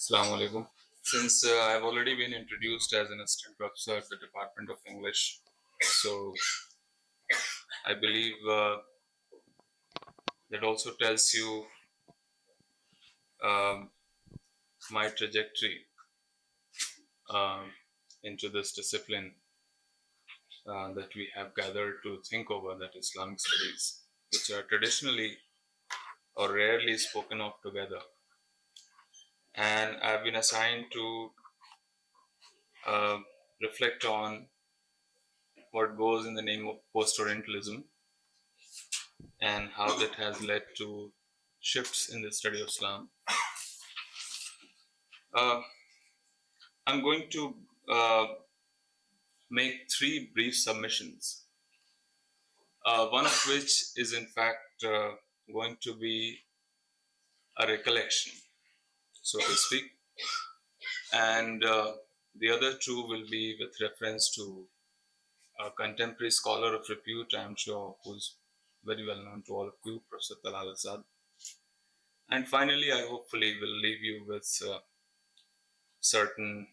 Assalamu alaikum. Since I've already been introduced as an assistant professor at the Department of English, so I believe that also tells you um, my trajectory um, into this discipline that we have gathered to think over, that Islamic studies, which are traditionally or rarely spoken of together. And I've been assigned to uh, reflect on what goes in the name of Post-Orientalism and how that has led to shifts in the study of Islam. Uh, I'm going to make three brief submissions, one of which is in fact going to be a recollection, so to speak, and the other two will be with reference to a contemporary scholar of repute, I'm sure, who's very well known to all of you, Professor Talal Azad. And finally, I hopefully will leave you with certain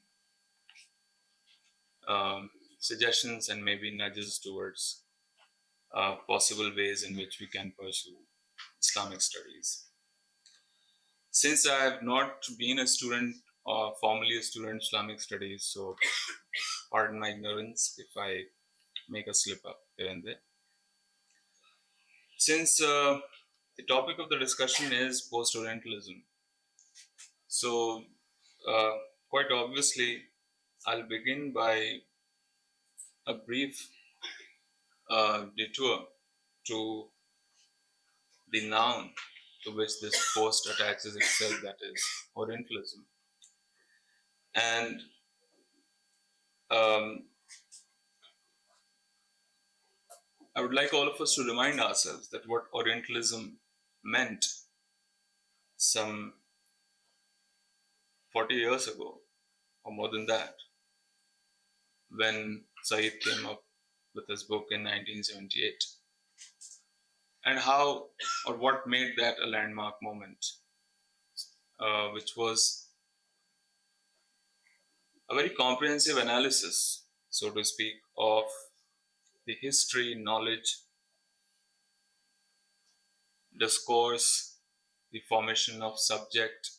suggestions and maybe nudges towards possible ways in which we can pursue Islamic studies. Since I have not been a student or formally a student of Islamic studies, so pardon my ignorance if I make a slip up here and there. Since the topic of the discussion is post-Orientalism, so uh, quite obviously I'll begin by a brief detour to the noun to which this post attaches itself, that is Orientalism. And um, I would like all of us to remind ourselves that what Orientalism meant some 40 years ago, or more than that, when Said came up with his book in 1978, and how or what made that a landmark moment, which was a very comprehensive analysis, so to speak, of the history, knowledge, discourse, the formation of subject,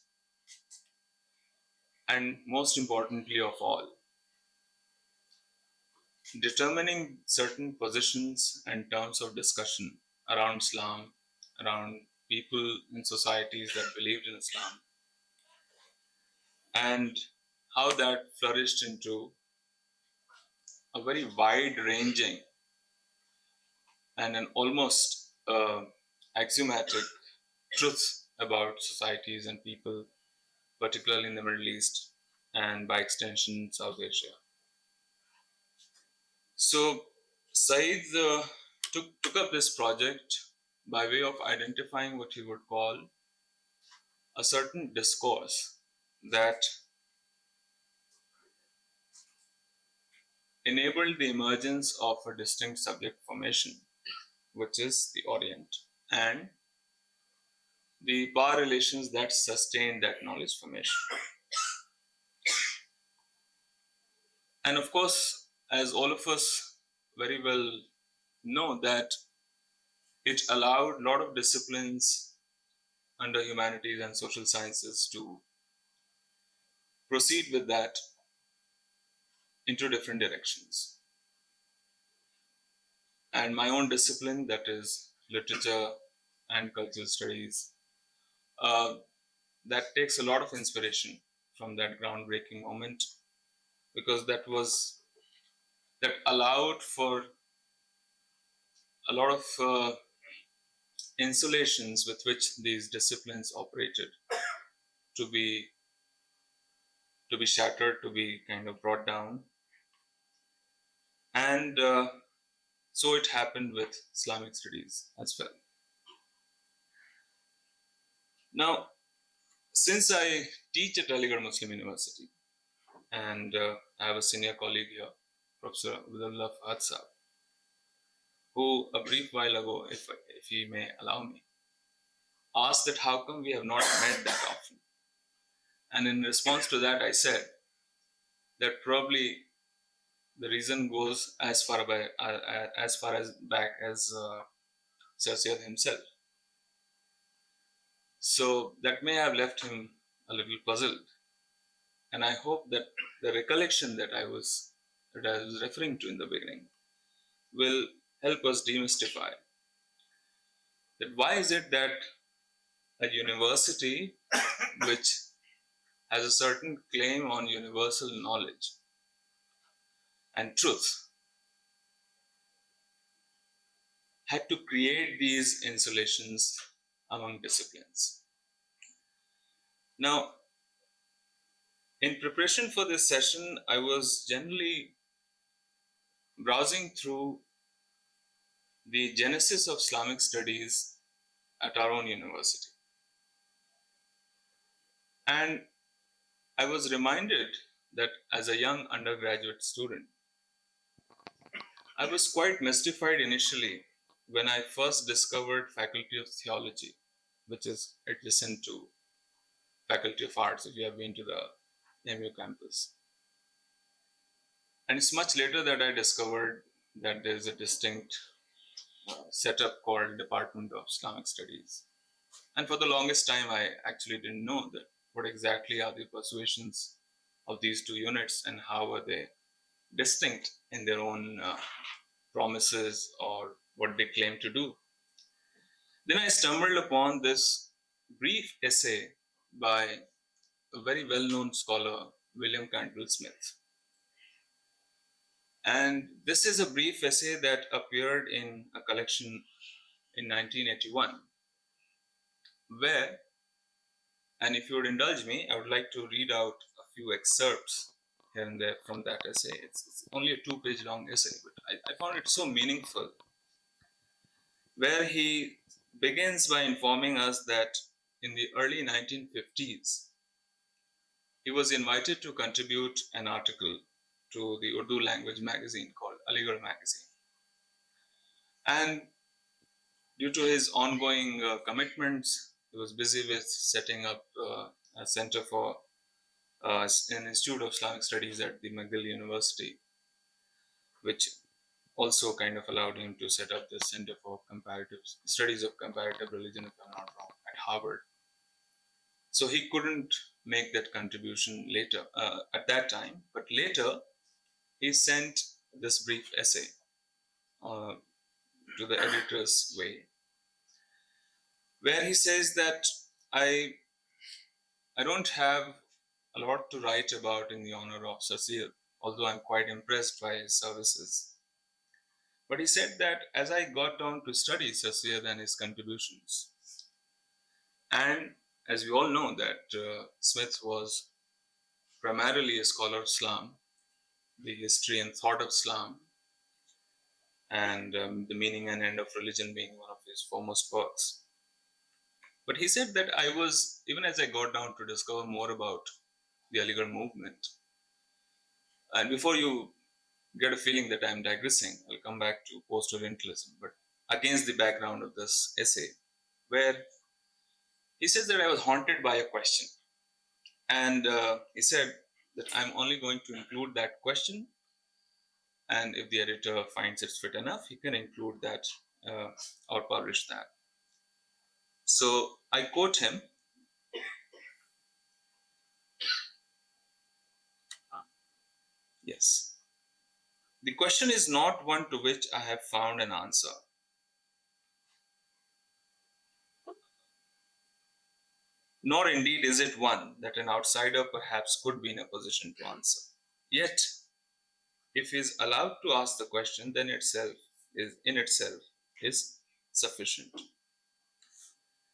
and most importantly of all, determining certain positions and terms of discussion around Islam, around people in societies that believed in Islam, and how that flourished into a very wide ranging and an almost axiomatic truth about societies and people, particularly in the Middle East and by extension South Asia. So Said took up this project by way of identifying what he would call a certain discourse that enabled the emergence of a distinct subject formation, which is the Orient, and the power relations that sustain that knowledge formation. And of course, as all of us very well know, that it allowed a lot of disciplines under humanities and social sciences to proceed with that into different directions. And my own discipline, that is literature and cultural studies, that takes a lot of inspiration from that groundbreaking moment, because that allowed for a lot of insulations with which these disciplines operated to be shattered, to be kind of brought down. And so it happened with Islamic studies as well. Now, since I teach at Aligarh Muslim University, and I have a senior colleague here, Professor Abdullah Fahad, who a brief while ago, if he may allow me, asked that how come we have not met that often. And in response to that, I said that probably the reason goes as far as back as Sir Syed himself. So that may have left him a little puzzled. And I hope that the recollection that I was referring to in the beginning will help us demystify that why is it that a university which has a certain claim on universal knowledge and truth had to create these insulations among disciplines. Now, in preparation for this session, I was generally browsing through the genesis of Islamic studies at our own university. And I was reminded that as a young undergraduate student, I was quite mystified initially when I first discovered Faculty of Theology, which is adjacent to Faculty of Arts if you have been to the MU campus. And it's much later that I discovered that there is a distinct setup called Department of Islamic Studies. And for the longest time, I actually didn't know that what exactly are the persuasions of these two units and how are they distinct in their own promises or what they claim to do. Then I stumbled upon this brief essay by a very well-known scholar, William Cantwell Smith. And this is a brief essay that appeared in a collection in 1981, where, and if you would indulge me, I would like to read out a few excerpts here and there from that essay. It's only a 2-page long essay, but I found it so meaningful, where he begins by informing us that in the early 1950s, he was invited to contribute an article to the Urdu language magazine called Aligarh magazine. And due to his ongoing commitments, he was busy with setting up a center for an Institute of Islamic Studies at the McGill University, which also kind of allowed him to set up the Center for Comparative Studies of Comparative Religion, if I'm not wrong, at Harvard. So he couldn't make that contribution later at that time, but later he sent this brief essay to the editor's way, where he says that I don't have a lot to write about in the honor of Sir Syed, although I'm quite impressed by his services. But he said that as I got down to study Sir Syed and his contributions, and as we all know that Smith was primarily a scholar of Islam, the history and thought of Islam, and the meaning and end of religion being one of his foremost works. But he said that I was, even as I got down to discover more about the Aligarh movement, and before you get a feeling that I'm digressing, I'll come back to Post-Orientalism, but against the background of this essay, where he says that I was haunted by a question. And he said that I'm only going to include that question, and if the editor finds it fit enough, he can include that or publish that. So I quote him. Yes. The question is not one to which I have found an answer. Nor indeed is it one that an outsider perhaps could be in a position to answer. Yet, if he is allowed to ask the question, then in itself is sufficient.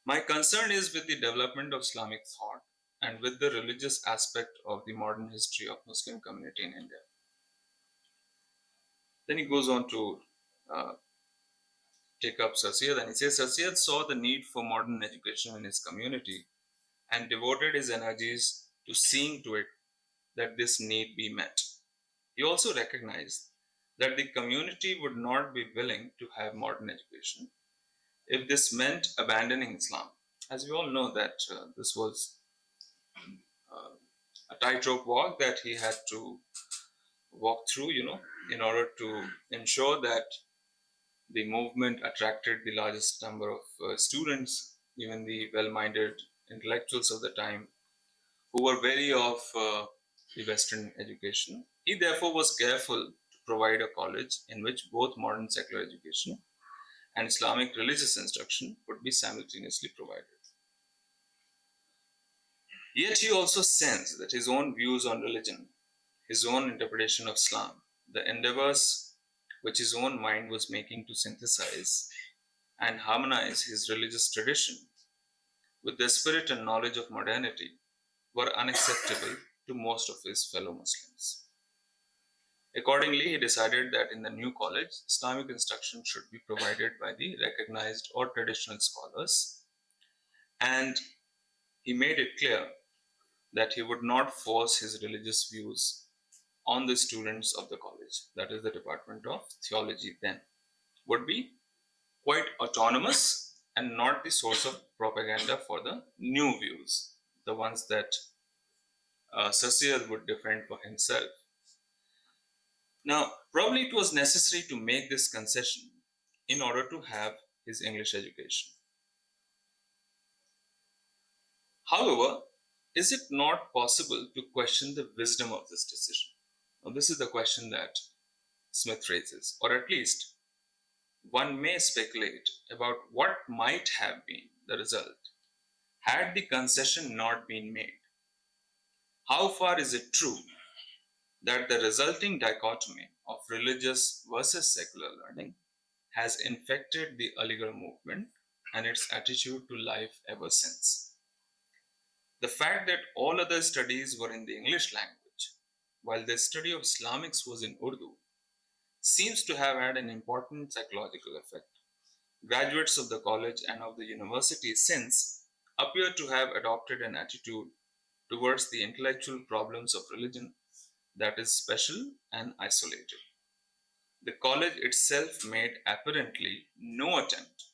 My concern is with the development of Islamic thought and with the religious aspect of the modern history of Muslim community in India. Then he goes on to take up Sir Syed, and he says, Sir Syed saw the need for modern education in his community and devoted his energies to seeing to it that this need be met. He also recognized that the community would not be willing to have modern education if this meant abandoning Islam. As we all know that this was a tightrope walk that he had to walk through, in order to ensure that the movement attracted the largest number of students, even the well-minded intellectuals of the time, who were wary of the Western education. He therefore was careful to provide a college in which both modern secular education and Islamic religious instruction would be simultaneously provided. Yet he also sensed that his own views on religion, his own interpretation of Islam, the endeavors which his own mind was making to synthesize and harmonize his religious tradition with the spirit and knowledge of modernity, were unacceptable to most of his fellow Muslims. Accordingly, he decided that in the new college, Islamic instruction should be provided by the recognized or traditional scholars, and he made it clear that he would not force his religious views on the students of the college, that is the Department of Theology then, would be quite autonomous and not the source of propaganda for the new views, the ones that Sir Syed would defend for himself. Now, probably it was necessary to make this concession in order to have his English education. However, is it not possible to question the wisdom of this decision? Now, this is the question that Smith raises, or at least one may speculate about what might have been the result had the concession not been made. How far is it true that the resulting dichotomy of religious versus secular learning has infected the Aligarh movement and its attitude to life ever since? The fact that all other studies were in the English language, while the study of Islamics was in Urdu, seems to have had an important psychological effect. Graduates of the college and of the university since appear to have adopted an attitude towards the intellectual problems of religion that is special and isolated. The college itself made apparently no attempt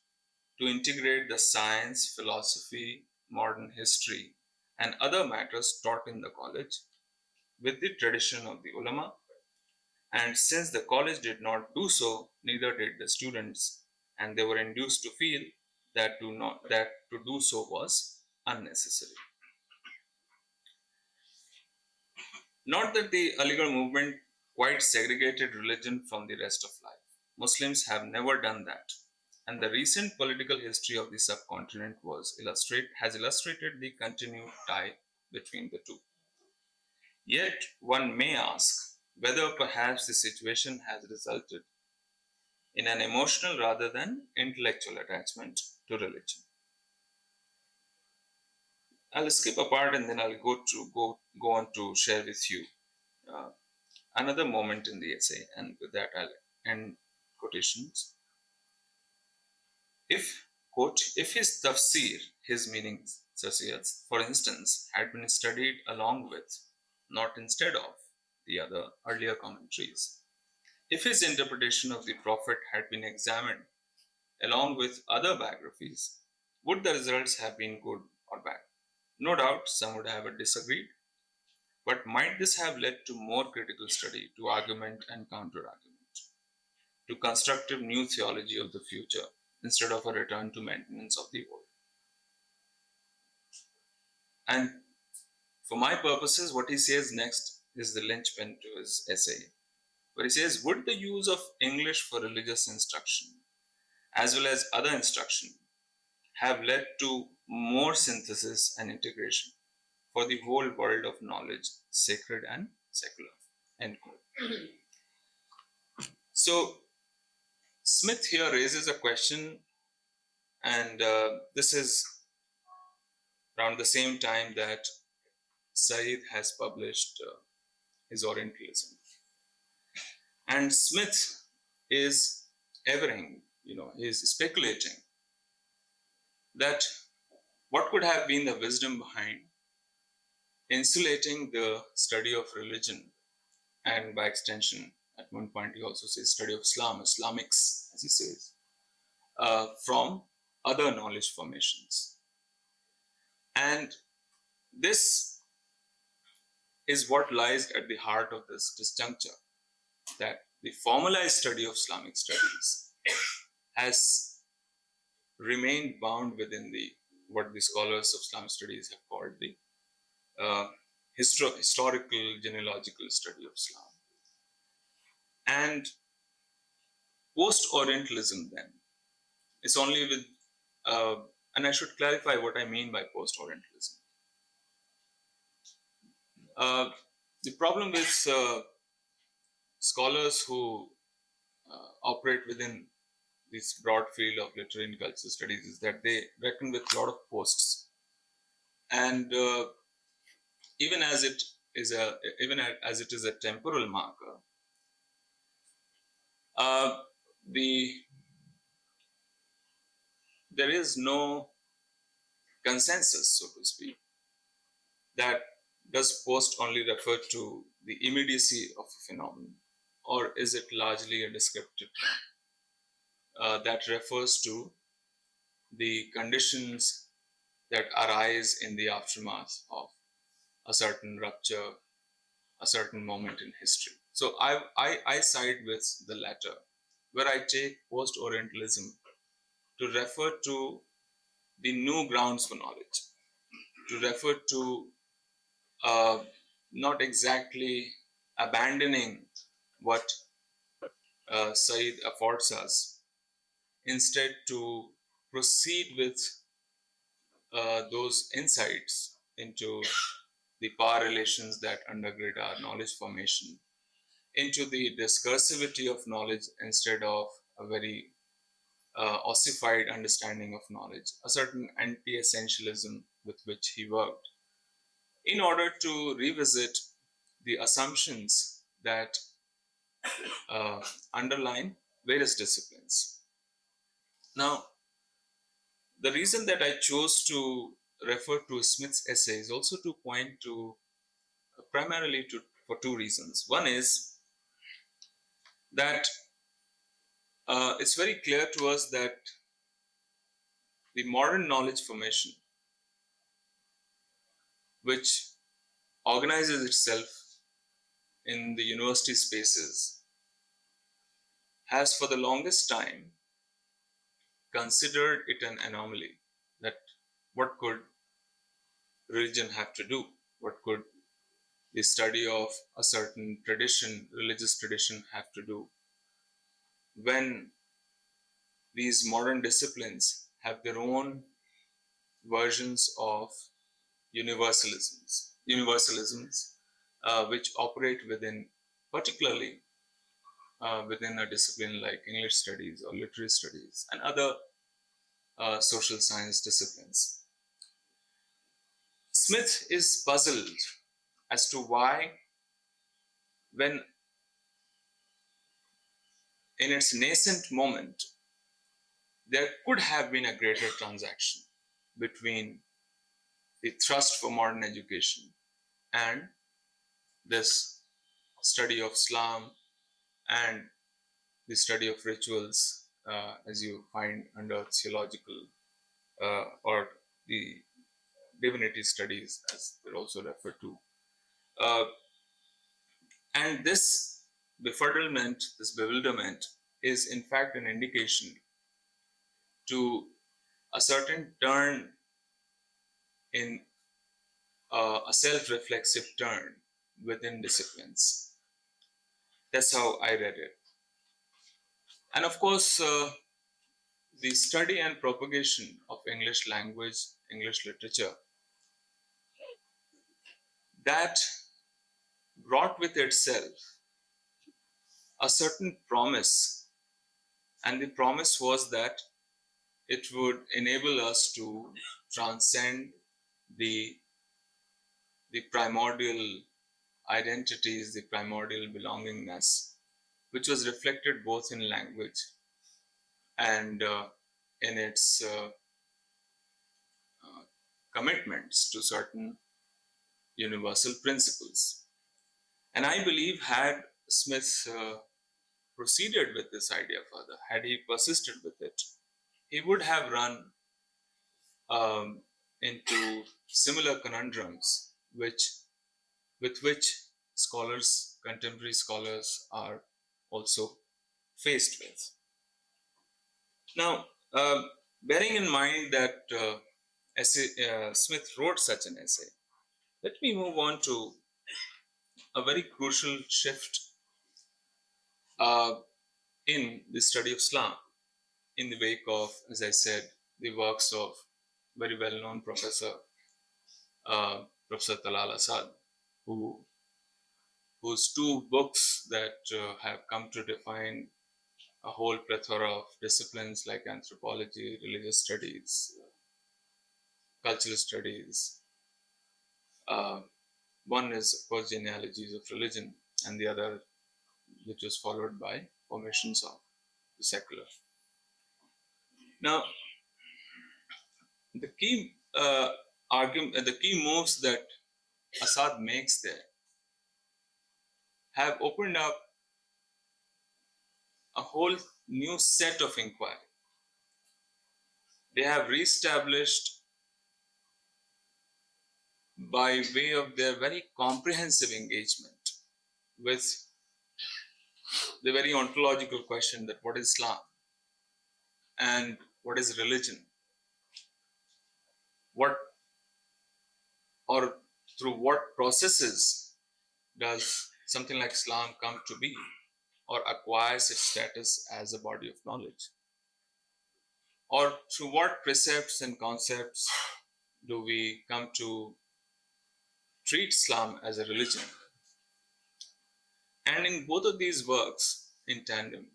to integrate the science, philosophy, modern history, and other matters taught in the college with the tradition of the ulama, and since the college did not do so, neither did the students, and they were induced to feel that to do so was unnecessary. Not that the Aligarh movement quite segregated religion from the rest of life. Muslims have never done that, and the recent political history of the subcontinent has illustrated the continued tie between the two. Yet one may ask whether perhaps the situation has resulted in an emotional rather than intellectual attachment to religion. I'll skip a part and then I'll go on to share with you uh, another moment in the essay, and with that I'll end quotations. If his tafsir, his meanings, Sir Syed's, for instance, had been studied along with, not instead of, the other earlier commentaries, if his interpretation of the Prophet had been examined along with other biographies, would the results have been good or bad? No doubt some would have disagreed, but might this have led to more critical study, to argument and counter-argument, to constructive new theology of the future instead of a return to maintenance of the old? And for my purposes, what he says next is the linchpin to his essay, where he says, would the use of English for religious instruction, as well as other instruction, have led to more synthesis and integration for the whole world of knowledge, sacred and secular? End quote. So Smith here raises a question, and this is around the same time that Said has published his Orientalism. And Smith is averring, is speculating that what could have been the wisdom behind insulating the study of religion, and by extension, at one point he also says study of Islam, Islamics, as he says, from other knowledge formations. And this is what lies at the heart of this disjuncture, that the formalized study of Islamic studies has remained bound within the what the scholars of Islamic studies have called the uh, historical genealogical study of Islam. And Post-Orientalism then is only with, and I should clarify what I mean by Post-Orientalism. The problem with scholars who operate within this broad field of literary and cultural studies is that they reckon with a lot of posts, and even as it is a temporal marker, the there is no consensus, so to speak, that does post only refer to the immediacy of a phenomenon, or is it largely a descriptive term that refers to the conditions that arise in the aftermath of a certain rupture, a certain moment in history. So I side with the latter, where I take post-Orientalism to refer to the new grounds for knowledge, to refer to not exactly abandoning what Said affords us, instead to proceed with those insights into the power relations that undergird our knowledge formation, into the discursivity of knowledge instead of a very ossified understanding of knowledge, a certain anti-essentialism with which he worked, in order to revisit the assumptions that underline various disciplines. Now, the reason that I chose to refer to Smith's essay is also to point to primarily for two reasons. One is that it's very clear to us that the modern knowledge formation, which organizes itself in the university spaces, has for the longest time considered it an anomaly. That what could religion have to do? What could the study of a certain tradition, religious tradition, have to do when these modern disciplines have their own versions of universalisms, which operate within, particularly within a discipline like English studies or literary studies and other social science disciplines. Smith is puzzled as to why, when in its nascent moment, there could have been a greater transaction between the thrust for modern education and this study of Islam and the study of rituals, as you find under theological or the divinity studies, as they're also referred to. And this befuddlement, this bewilderment, is in fact an indication to a certain turn in a self-reflexive turn within disciplines. That's how I read it. And of course, the study and propagation of English language, English literature, that brought with itself a certain promise. And the promise was that it would enable us to transcend the primordial identities, the primordial belongingness, which was reflected both in language and in its commitments to certain universal principles. And I believe, had Smith proceeded with this idea further, had he persisted with it, he would have run into similar conundrums, which with which scholars, contemporary scholars, are also faced with. Now, bearing in mind that Smith wrote such an essay, let me move on to a very crucial shift in the study of Islam in the wake of, as I said, the works of very well-known Professor Talal Asad, whose two books that have come to define a whole plethora of disciplines like anthropology, religious studies, cultural studies. One is, of course, Genealogies of Religion, and the other, which was followed by Formations of the Secular. Now, the key the key moves that Asad makes there have opened up a whole new set of inquiry. They have reestablished, by way of their very comprehensive engagement with the very ontological question that what is Islam and what is religion, what or through what processes does something like Islam come to be or acquires its status as a body of knowledge, or through what precepts and concepts do we come to treat Islam as a religion. And in both of these works in tandem,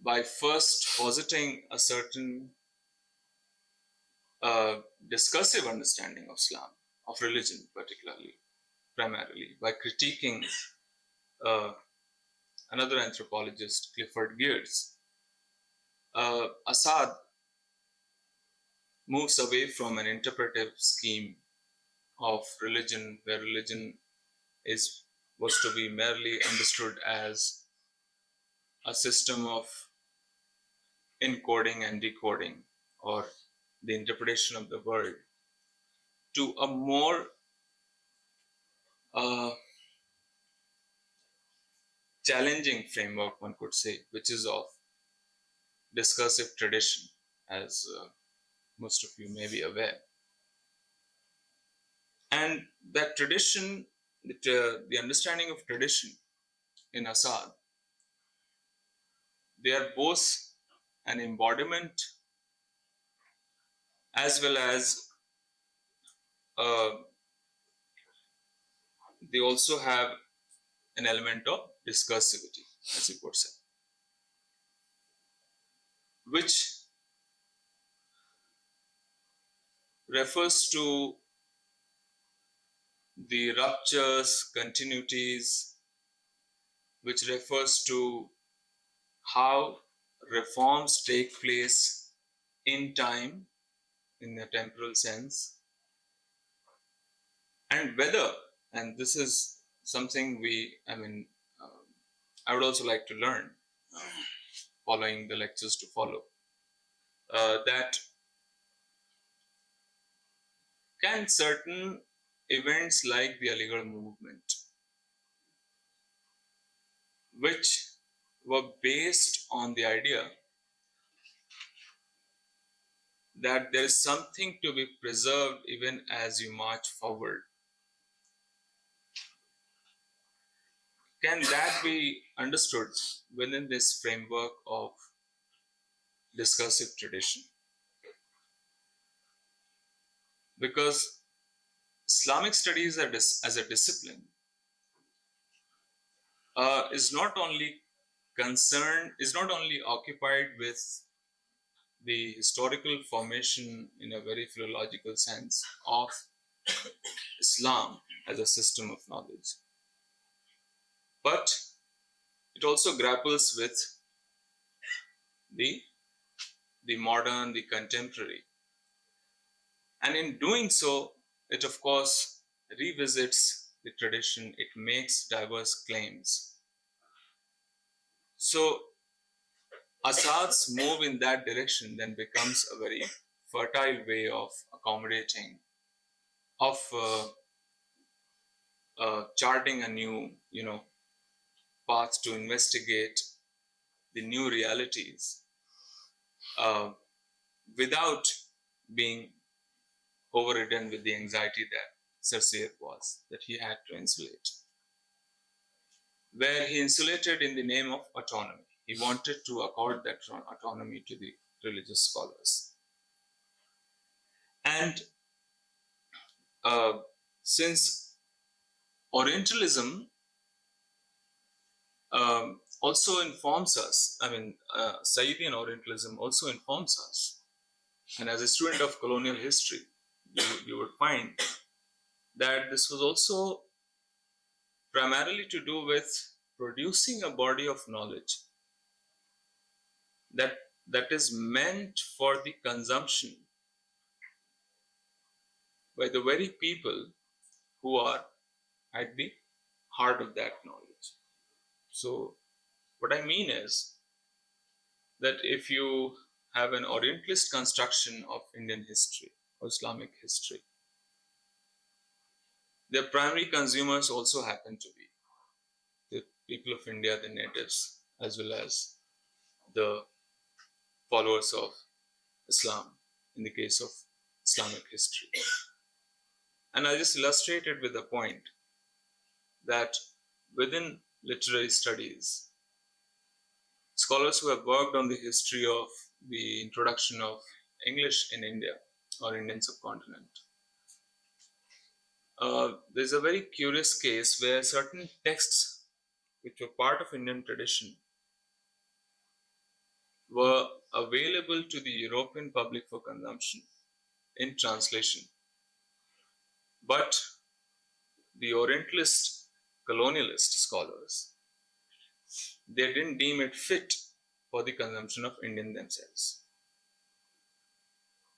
by first positing a certain discursive understanding of Islam, of religion particularly, primarily, by critiquing another anthropologist, Clifford Geertz, Asad moves away from an interpretive scheme of religion, where religion was to be merely understood as a system of encoding and decoding, or the interpretation of the world, to a more challenging framework, one could say, which is of discursive tradition, as most of you may be aware. And that tradition, the understanding of tradition in Asad, they are both an embodiment as well as they also have an element of discursivity, as you could say, which refers to the ruptures, continuities, which refers to how reforms take place in time, in a temporal sense, and whether, and this is something I would also like to learn following the lectures to follow, that can certain events like the Aligarh movement, which were based on the idea that there is something to be preserved even as you march forward, can that be understood within this framework of discursive tradition? Because Islamic studies as a discipline is not only occupied with the historical formation in a very philological sense of Islam as a system of knowledge, but it also grapples with the modern, the contemporary. And in doing so, it of course revisits the tradition, it makes diverse claims. So Asad's move in that direction then becomes a very fertile way of accommodating, of charting a new, path to investigate the new realities uh, without being overridden with the anxiety that Sarsier was, that he had to insulate. Where he insulated in the name of autonomy. He wanted to accord that autonomy to the religious scholars. And since Orientalism also informs us, Sayyidian Orientalism also informs us, and as a student of colonial history, you would find that this was also primarily to do with producing a body of knowledge that is meant for the consumption by the very people who are at the heart of that knowledge. So what I mean is that if you have an Orientalist construction of Indian history or Islamic history, their primary consumers also happen to be the people of India, the natives, as well as the followers of Islam in the case of Islamic history. And I just illustrate it with a point that within literary studies, scholars who have worked on the history of the introduction of English in India or Indian subcontinent, there's a very curious case where certain texts which were part of Indian tradition were available to the European public for consumption in translation. But the Orientalist colonialist scholars, they didn't deem it fit for the consumption of Indian themselves.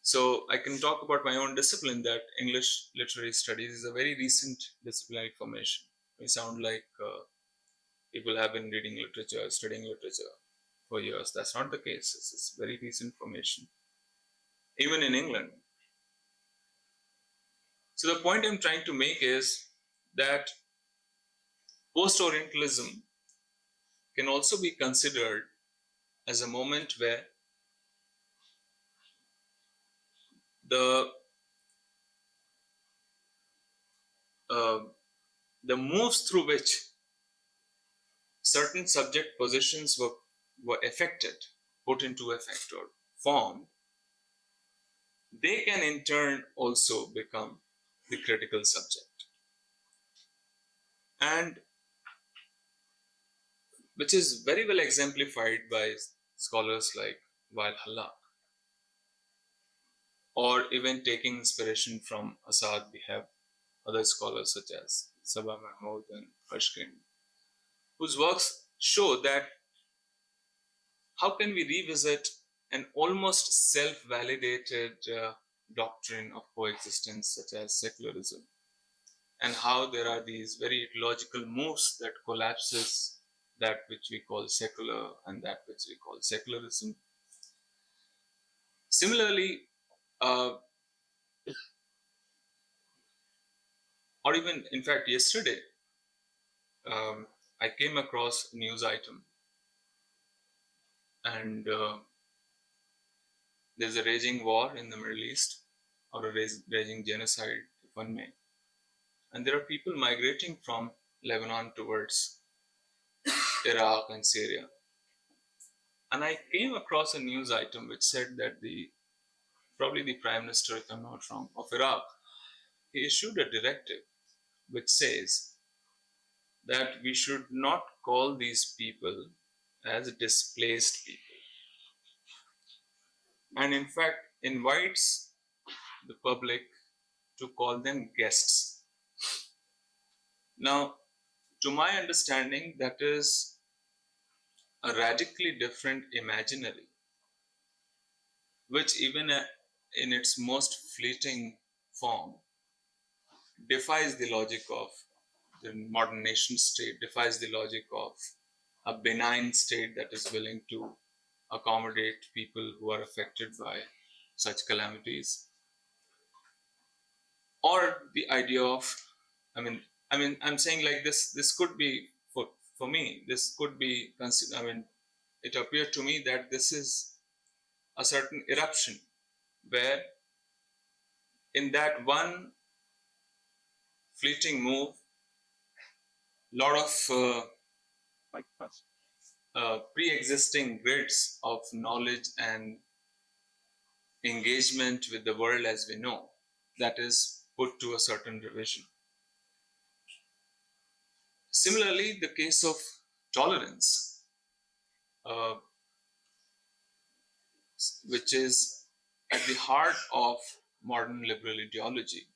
So I can talk about my own discipline, that English literary studies is a very recent disciplinary formation. We sound like people have been reading literature, studying literature for years. That's not the case. It's very recent formation, even in England. So the point I'm trying to make is that Post-Orientalism can also be considered as a moment where the moves through which certain subject positions were affected, put into effect or formed, they can in turn also become the critical subject. And which is very well exemplified by scholars like Walhalla, or even taking inspiration from Assad, we have other scholars such as Sabah Mahmood and Erskine, whose works show that how can we revisit an almost self-validated doctrine of coexistence such as secularism, and how there are these very ideological moves that collapses that which we call secular and that which we call secularism. Similarly, or even in fact yesterday, I came across a news item, and there's a raging war in the Middle East, or a raging genocide, if one may. And there are people migrating from Lebanon towards Iraq and Syria. And I came across a news item which said that probably the Prime Minister, if I'm not wrong, of Iraq, he issued a directive which says that we should not call these people as displaced people, and in fact invites the public to call them guests. Now, to my understanding, that is a radically different imaginary, which even in its most fleeting form defies the logic of the modern nation state, defies the logic of a benign state that is willing to accommodate people who are affected by such calamities. Or the idea of, I I'm saying like this. This could be for me. This could be. It appeared to me that this is a certain eruption where, in that one fleeting move, lot of pre-existing grids of knowledge and engagement with the world as we know, that is put to a certain revision. Similarly, the case of tolerance, which is at the heart of modern liberal ideology.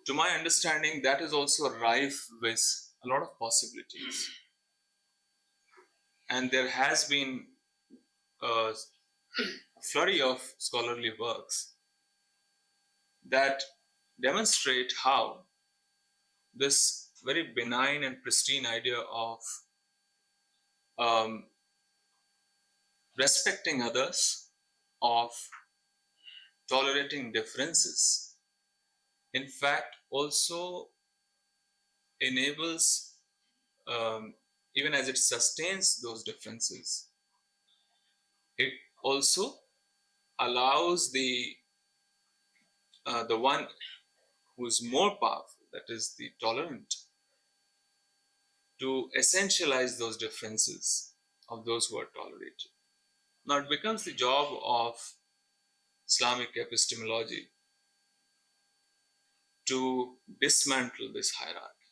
To my understanding, that is also rife with a lot of possibilities. And there has been a flurry of scholarly works that demonstrate how this very benign and pristine idea of respecting others, of tolerating differences, in fact, also enables, even as it sustains those differences, it also allows the one who is more powerful, that is the tolerant, to essentialize those differences of those who are tolerated. Now it becomes the job of Islamic epistemology to dismantle this hierarchy.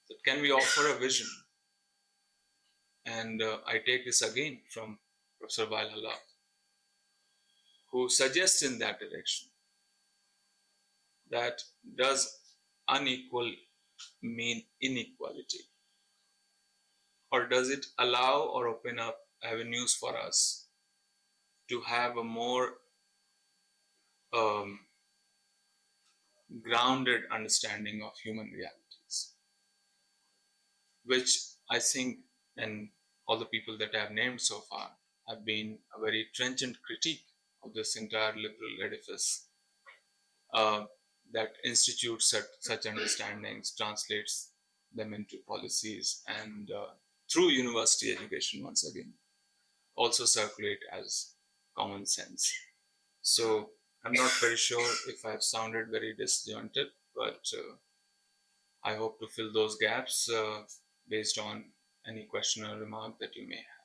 So can we offer a vision? And I take this again from Professor Valhalla, who suggests in that direction that does unequal mean inequality? Or does it allow or open up avenues for us to have a more grounded understanding of human realities? Which I think, and all the people that I have named so far, have been a very trenchant critique of this entire liberal edifice that institutes such understandings, translates them into policies, and through university education, once again, also circulate as common sense. So I'm not very sure if I've sounded very disjointed, but I hope to fill those gaps based on any question or remark that you may have.